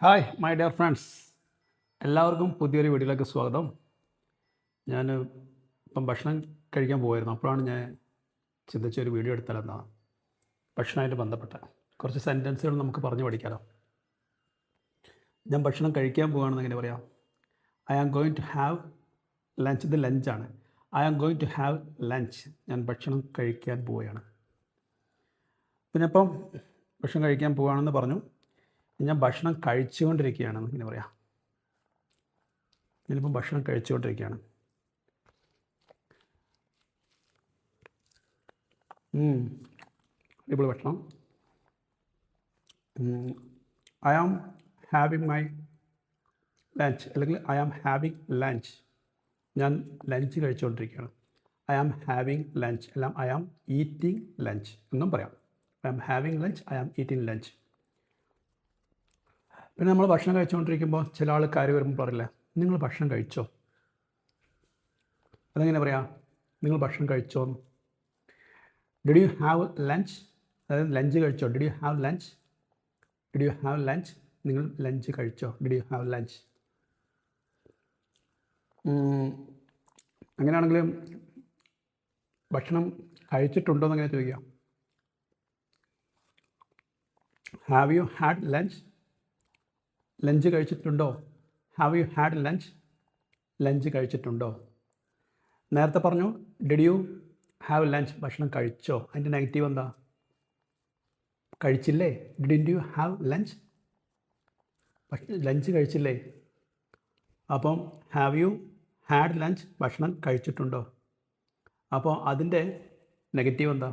Hi my dear friends, എല്ലാവർക്കും പുതിയൊരു വീഡിയോയിലേക്ക് സ്വാഗതം. ഞാൻ ഇപ്പം ഭക്ഷണം കഴിക്കാൻ പോയിരുന്നു. അപ്പോഴാണ് ഞാൻ ചിന്തിച്ചൊരു വീഡിയോ എടുത്താലെന്നാണ് ഭക്ഷണമായിട്ട് ബന്ധപ്പെട്ട കുറച്ച് സെൻറ്റൻസുകൾ നമുക്ക് പറഞ്ഞു പഠിക്കാമല്ലോ. ഞാൻ ഭക്ഷണം കഴിക്കാൻ പോവുകയാണെന്ന് എങ്ങനെ പറയാം? I am going to have lunch. ഇത് ലഞ്ചാണ്. I am going to have lunch. ഞാൻ ഭക്ഷണം കഴിക്കാൻ പോവുകയാണ്. പിന്നെ ഇപ്പം ഭക്ഷണം കഴിക്കാൻ പോവുകയാണെന്ന് പറഞ്ഞു. ഞാൻ ഭക്ഷണം കഴിച്ചുകൊണ്ടിരിക്കുകയാണെന്ന് ഇങ്ങനെ പറയാം. ഞാനിപ്പം ഭക്ഷണം കഴിച്ചുകൊണ്ടിരിക്കുകയാണ്. അടിപൊളി ഭക്ഷണം. I am having my lunch, അല്ലെങ്കിൽ ഐ ആം ഹാവിങ് ലഞ്ച്. ഞാൻ ലഞ്ച് കഴിച്ചുകൊണ്ടിരിക്കുകയാണ്. ഐ ആം ഹാവിങ് ലഞ്ച്, എല്ലാം ഐ ആം ഈറ്റിംഗ് ലഞ്ച് എന്നും പറയാം. I am having lunch, I am eating lunch. പിന്നെ നമ്മൾ ഭക്ഷണം കഴിച്ചുകൊണ്ടിരിക്കുമ്പോൾ ചില ആൾക്കാർ വരുമ്പോൾ പറയില്ലേ, നിങ്ങൾ ഭക്ഷണം കഴിച്ചോ? അതെങ്ങനെ പറയാം? നിങ്ങൾ ഭക്ഷണം കഴിച്ചോ? Did you have lunch? അതായത് ലഞ്ച് കഴിച്ചോ? Did you have lunch? Did you have lunch? നിങ്ങൾ ലഞ്ച് കഴിച്ചോ? Did you have lunch? അങ്ങനെയാണെങ്കിൽ ഭക്ഷണം കഴിച്ചിട്ടുണ്ടോ എന്ന് അങ്ങനെ ചോദിക്കാം. Have you had lunch? Lunch കഴിച്ചിട്ടുണ്ടോ? Have you had lunch? Lunch കഴിച്ചിട്ടുണ്ടോ? നേരത്തെ പറഞ്ഞു ഡിഡ് യു ഹാവ് ലഞ്ച്, ഭക്ഷണം കഴിച്ചോ. അതിൻ്റെ നെഗറ്റീവ് എന്താ? കഴിച്ചില്ലേ? Did you have lunch? Lunch കഴിച്ചില്ലേ? അപ്പം ഹാവ് യു ഹാഡ് ലഞ്ച്, ഭക്ഷണം കഴിച്ചിട്ടുണ്ടോ? അപ്പോൾ അതിൻ്റെ നെഗറ്റീവ് എന്താ?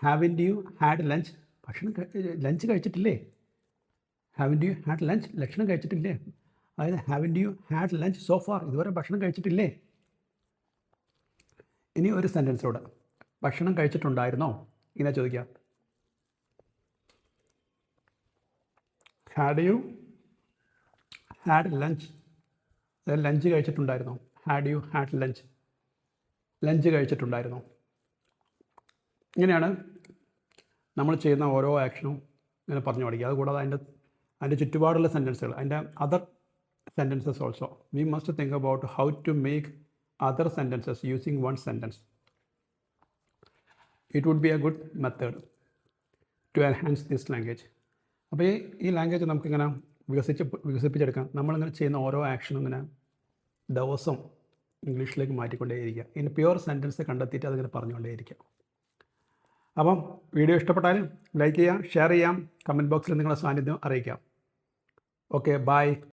Haven't you had lunch, lunch കഴിച്ചിട്ടില്ലേ? ഹാവിൻറ്റ് യു ഹാഡ് ലഞ്ച്, ഭക്ഷണം കഴിച്ചിട്ടില്ലേ? അതായത് haven't you had lunch so far, ഇതുവരെ ഭക്ഷണം കഴിച്ചിട്ടില്ലേ? ഇനി ഒരു സെൻറ്റൻസിലൂടെ ഭക്ഷണം കഴിച്ചിട്ടുണ്ടായിരുന്നോ ഇങ്ങനെ ചോദിക്കാം. ഹാഡ് യു ഹാഡ് ലഞ്ച്, അതായത് ലഞ്ച് കഴിച്ചിട്ടുണ്ടായിരുന്നോ? Had you had lunch, lunch കഴിച്ചിട്ടുണ്ടായിരുന്നോ? ഇങ്ങനെയാണ് നമ്മൾ ചെയ്യുന്ന ഓരോ ആക്ഷനും ഇങ്ങനെ പറഞ്ഞു പഠിക്കുക. അതുകൂടാതെ അതിൻ്റെ ചുറ്റുപാടുള്ള സെൻറ്റൻസുകൾ, അതിൻ്റെ other sentences also we must think about how to make other sentences using one sentence. It would be a good method to enhance this language. അപ്പോൾ ഈ ലാംഗ്വേജ് നമുക്കിങ്ങനെ വികസിപ്പിച്ചെടുക്കാം. നമ്മളിങ്ങനെ ചെയ്യുന്ന ഓരോ ആക്ഷനും ഇങ്ങനെ ദിവസം ഇംഗ്ലീഷിലേക്ക് മാറ്റിക്കൊണ്ടേയിരിക്കുക. ഇനി പ്യുവർ സെൻറ്റൻസ് കണ്ടെത്തിയിട്ട് അതിങ്ങനെ പറഞ്ഞുകൊണ്ടേയിരിക്കുക. അപ്പം വീഡിയോ ഇഷ്ടപ്പെട്ടാൽ ലൈക്ക് ചെയ്യാം, ഷെയർ ചെയ്യാം, കമൻറ്റ് ബോക്സിൽ നിങ്ങളുടെ സാന്നിധ്യം അറിയിക്കാം. Okay, by.